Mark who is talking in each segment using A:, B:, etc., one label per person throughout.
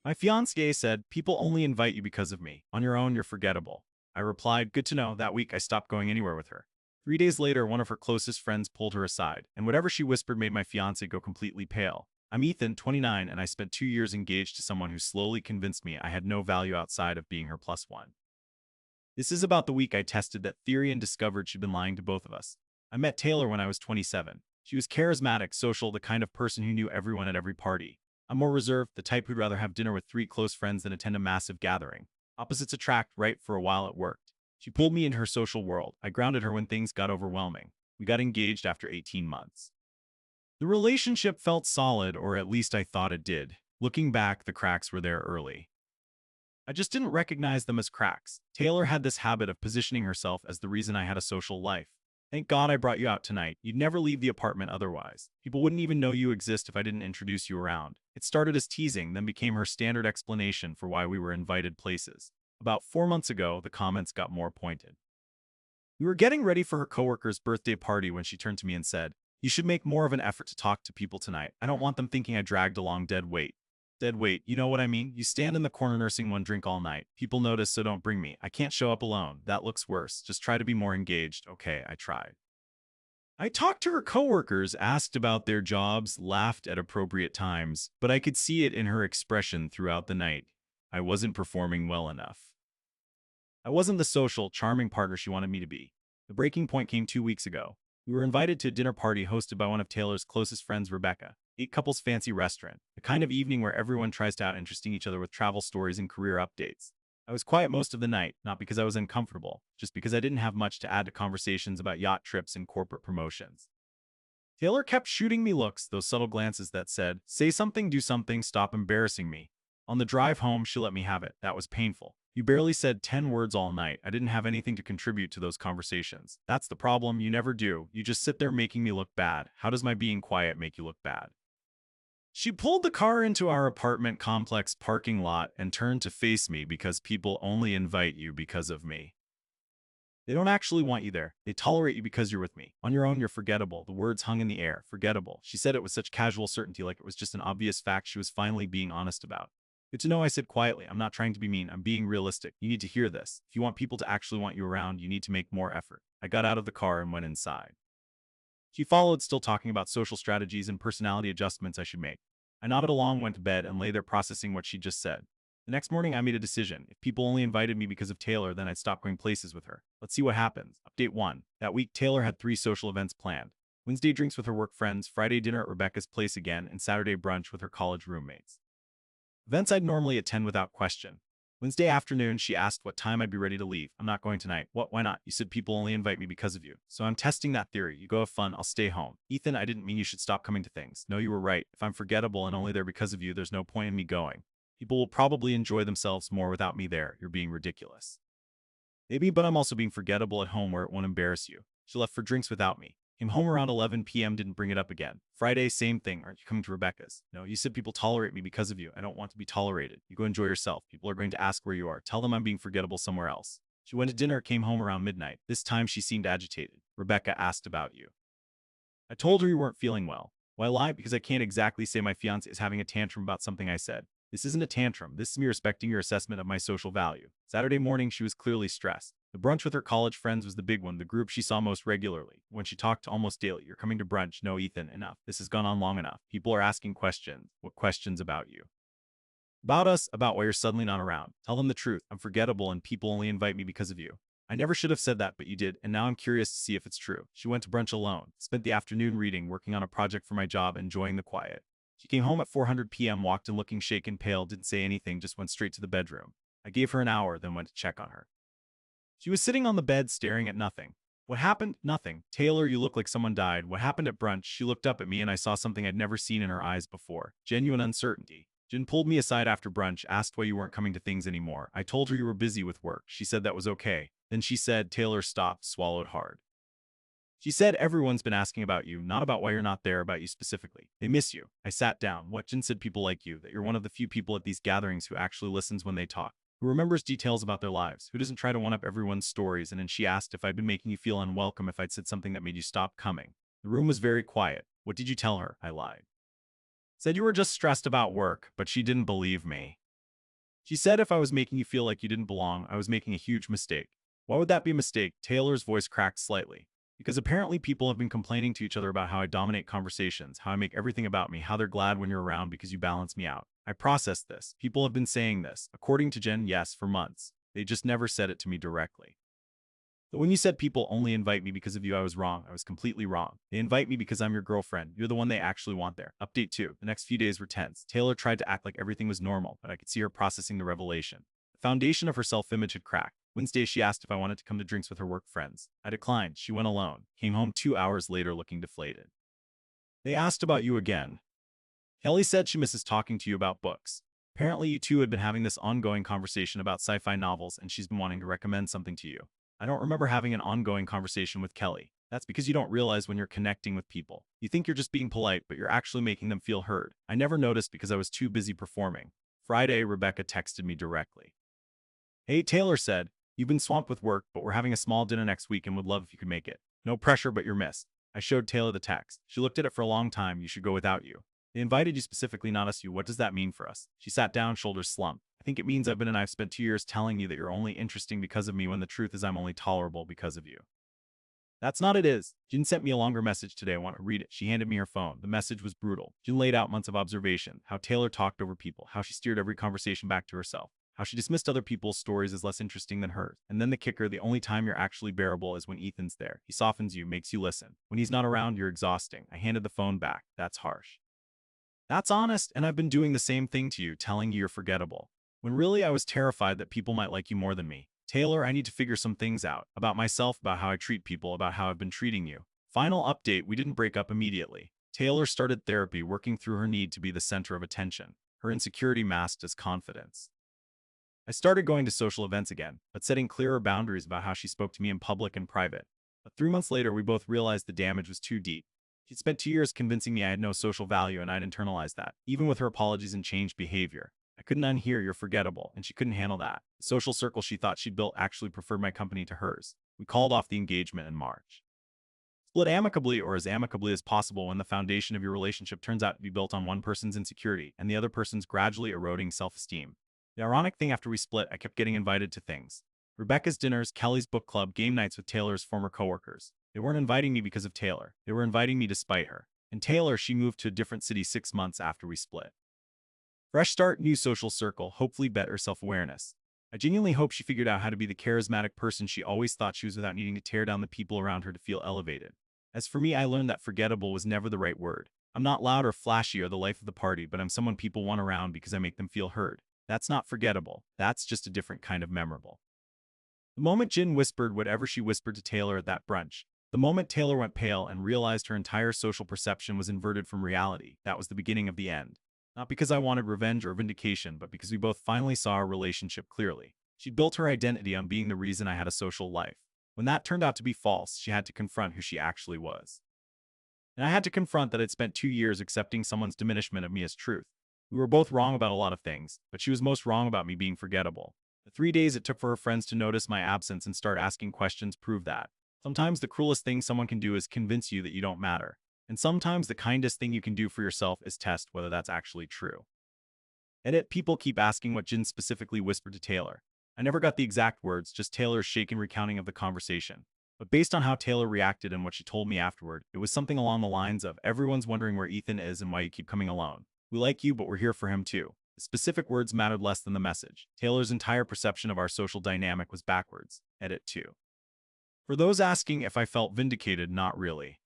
A: My fiancée said, people only invite you because of me. On your own, you're forgettable. I replied, good to know. That week, I stopped going anywhere with her. 3 days later, one of her closest friends pulled her aside, and whatever she whispered made my fiancé go completely pale. I'm Ethan, 29, and I spent 2 years engaged to someone who slowly convinced me I had no value outside of being her plus one. This is about the week I tested that theory and discovered she'd been lying to both of us. I met Taylor when I was 27. She was charismatic, social, the kind of person who knew everyone at every party. I'm more reserved, the type who'd rather have dinner with 3 close friends than attend a massive gathering. Opposites attract, right? For a while it worked. She pulled me into her social world. I grounded her when things got overwhelming. We got engaged after 18 months. The relationship felt solid, or at least I thought it did. Looking back, the cracks were there early. I just didn't recognize them as cracks. Taylor had this habit of positioning herself as the reason I had a social life. Thank God I brought you out tonight. You'd never leave the apartment otherwise. People wouldn't even know you exist if I didn't introduce you around. It started as teasing, then became her standard explanation for why we were invited places. About 4 months ago, the comments got more pointed. We were getting ready for her coworker's birthday party when she turned to me and said, you should make more of an effort to talk to people tonight. I don't want them thinking I dragged along dead weight. Dead weight, you know what I mean? You stand in the corner nursing one drink all night. People notice, so don't bring me. I can't show up alone. That looks worse. Just try to be more engaged. Okay, I tried. I talked to her coworkers, asked about their jobs, laughed at appropriate times, but I could see it in her expression throughout the night. I wasn't performing well enough. I wasn't the social, charming partner she wanted me to be. The breaking point came 2 weeks ago. We were invited to a dinner party hosted by one of Taylor's closest friends, Rebecca. 8 couples fancy restaurant, the kind of evening where everyone tries to out interesting each other with travel stories and career updates. I was quiet most of the night, not because I was uncomfortable, just because I didn't have much to add to conversations about yacht trips and corporate promotions. Taylor kept shooting me looks, those subtle glances that said, say something, do something, stop embarrassing me. On the drive home, she let me have it. That was painful. You barely said 10 words all night. I didn't have anything to contribute to those conversations. That's the problem. You never do. You just sit there making me look bad. How does my being quiet make you look bad? She pulled the car into our apartment complex parking lot and turned to face me because people only invite you because of me. They don't actually want you there. They tolerate you because you're with me. On your own, you're forgettable. The words hung in the air. Forgettable. She said it with such casual certainty, like it was just an obvious fact she was finally being honest about. Good to know, I said quietly. I'm not trying to be mean. I'm being realistic. You need to hear this. If you want people to actually want you around, you need to make more effort. I got out of the car and went inside. She followed, still talking about social strategies and personality adjustments I should make. I nodded along, went to bed, and lay there processing what she'd just said. The next morning, I made a decision. If people only invited me because of Taylor, then I'd stop going places with her. Let's see what happens. Update 1. That week, Taylor had 3 social events planned. Wednesday, drinks with her work friends, Friday, dinner at Rebecca's place again, and Saturday, brunch with her college roommates. Events I'd normally attend without question. Wednesday afternoon, she asked what time I'd be ready to leave. I'm not going tonight. What? Why not? You said people only invite me because of you. So I'm testing that theory. You go have fun. I'll stay home. Ethan, I didn't mean you should stop coming to things. No, you were right. If I'm forgettable and only there because of you, there's no point in me going. People will probably enjoy themselves more without me there. You're being ridiculous. Maybe, but I'm also being forgettable at home where it won't embarrass you. She left for drinks without me. Came home around 11 p.m., didn't bring it up again. Friday, same thing. Aren't you coming to Rebecca's? No, you said people tolerate me because of you. I don't want to be tolerated. You go enjoy yourself. People are going to ask where you are. Tell them I'm being forgettable somewhere else. She went to dinner, came home around midnight. This time she seemed agitated. Rebecca asked about you. I told her you weren't feeling well. Why lie? Because I can't exactly say my fiancé is having a tantrum about something I said. This isn't a tantrum. This is me respecting your assessment of my social value. Saturday morning, she was clearly stressed. The brunch with her college friends was the big one, the group she saw most regularly. When she talked almost daily, you're coming to brunch. No, Ethan, enough. This has gone on long enough. People are asking questions. What questions about you? About us, about why you're suddenly not around. Tell them the truth. I'm forgettable and people only invite me because of you. I never should have said that, but you did, and now I'm curious to see if it's true. She went to brunch alone, spent the afternoon reading, working on a project for my job, enjoying the quiet. She came home at 400 p.m., walked in looking shaken, pale, didn't say anything, just went straight to the bedroom. I gave her an hour, then went to check on her. She was sitting on the bed, staring at nothing. What happened? Nothing. Taylor, you look like someone died. What happened at brunch? She looked up at me and I saw something I'd never seen in her eyes before. Genuine uncertainty. Jen pulled me aside after brunch, asked why you weren't coming to things anymore. I told her you were busy with work. She said that was okay. Then she said, Taylor stopped, swallowed hard. She said everyone's been asking about you, not about why you're not there, about you specifically. They miss you. I sat down. What? Jen said people like you, that you're one of the few people at these gatherings who actually listens when they talk, who remembers details about their lives, who doesn't try to one-up everyone's stories. And then she asked if I'd been making you feel unwelcome, if I'd said something that made you stop coming. The room was very quiet. What did you tell her? I lied. Said you were just stressed about work, but she didn't believe me. She said if I was making you feel like you didn't belong, I was making a huge mistake. Why would that be a mistake? Taylor's voice cracked slightly. Because apparently people have been complaining to each other about how I dominate conversations, how I make everything about me, how they're glad when you're around because you balance me out. I processed this. People have been saying this. According to Jen, yes, for months. They just never said it to me directly. But when you said people only invite me because of you, I was wrong. I was completely wrong. They invite me because I'm your girlfriend. You're the one they actually want there. Update 2. The next few days were tense. Taylor tried to act like everything was normal, but I could see her processing the revelation. The foundation of her self-image had cracked. Wednesday, she asked if I wanted to come to drinks with her work friends. I declined. She went alone. Came home 2 hours later looking deflated. They asked about you again. Kelly said she misses talking to you about books. Apparently, you two had been having this ongoing conversation about sci-fi novels, and she's been wanting to recommend something to you. I don't remember having an ongoing conversation with Kelly. That's because you don't realize when you're connecting with people. You think you're just being polite, but you're actually making them feel heard. I never noticed because I was too busy performing. Friday, Rebecca texted me directly. Hey, Taylor said, you've been swamped with work, but we're having a small dinner next week and would love if you could make it. No pressure, but you're missed. I showed Taylor the text. She looked at it for a long time. You should go without you. They invited you specifically, not us you. What does that mean for us? She sat down, shoulders slumped. I think it means I've spent 2 years telling you that you're only interesting because of me when the truth is I'm only tolerable because of you. That's not it is. Jin sent me a longer message today. I want to read it. She handed me her phone. The message was brutal. Jin laid out months of observation, how Taylor talked over people, how she steered every conversation back to herself, how she dismissed other people's stories as less interesting than hers. And then the kicker, the only time you're actually bearable is when Ethan's there. He softens you, makes you listen. When he's not around, you're exhausting. I handed the phone back. That's harsh. That's honest, and I've been doing the same thing to you, telling you you're forgettable. When really I was terrified that people might like you more than me. Taylor, I need to figure some things out. About myself, about how I treat people, about how I've been treating you. Final update, we didn't break up immediately. Taylor started therapy, working through her need to be the center of attention. Her insecurity masked as confidence. I started going to social events again, but setting clearer boundaries about how she spoke to me in public and private. But 3 months later, we both realized the damage was too deep. She'd spent 2 years convincing me I had no social value, and I'd internalized that, even with her apologies and changed behavior. I couldn't unhear you're forgettable, and she couldn't handle that. The social circle she thought she'd built actually preferred my company to hers. We called off the engagement in March. Split amicably or as amicably as possible when the foundation of your relationship turns out to be built on one person's insecurity and the other person's gradually eroding self-esteem. The ironic thing, after we split, I kept getting invited to things. Rebecca's dinners, Kelly's book club, game nights with Taylor's former coworkers. They weren't inviting me because of Taylor. They were inviting me despite her. And Taylor, she moved to a different city 6 months after we split. Fresh start, new social circle, hopefully better self-awareness. I genuinely hope she figured out how to be the charismatic person she always thought she was without needing to tear down the people around her to feel elevated. As for me, I learned that forgettable was never the right word. I'm not loud or flashy or the life of the party, but I'm someone people want around because I make them feel heard. That's not forgettable. That's just a different kind of memorable. The moment Jin whispered whatever she whispered to Taylor at that brunch, the moment Taylor went pale and realized her entire social perception was inverted from reality, that was the beginning of the end. Not because I wanted revenge or vindication, but because we both finally saw our relationship clearly. She'd built her identity on being the reason I had a social life. When that turned out to be false, she had to confront who she actually was. And I had to confront that I'd spent 2 years accepting someone's diminishment of me as truth. We were both wrong about a lot of things, but she was most wrong about me being forgettable. The 3 days it took for her friends to notice my absence and start asking questions proved that. Sometimes the cruelest thing someone can do is convince you that you don't matter. And sometimes the kindest thing you can do for yourself is test whether that's actually true. Edit, people keep asking what Jin specifically whispered to Taylor. I never got the exact words, just Taylor's shaken recounting of the conversation. But based on how Taylor reacted and what she told me afterward, it was something along the lines of, everyone's wondering where Ethan is and why you keep coming alone. We like you, but we're here for him too. The specific words mattered less than the message. Taylor's entire perception of our social dynamic was backwards. Edit 2. For those asking if I felt vindicated, not really.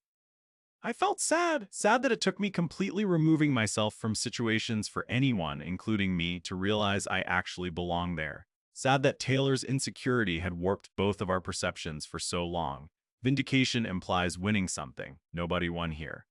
A: I felt sad that it took me completely removing myself from situations for anyone, including me, to realize I actually belong there. Sad that Taylor's insecurity had warped both of our perceptions for so long. Vindication implies winning something. Nobody won here.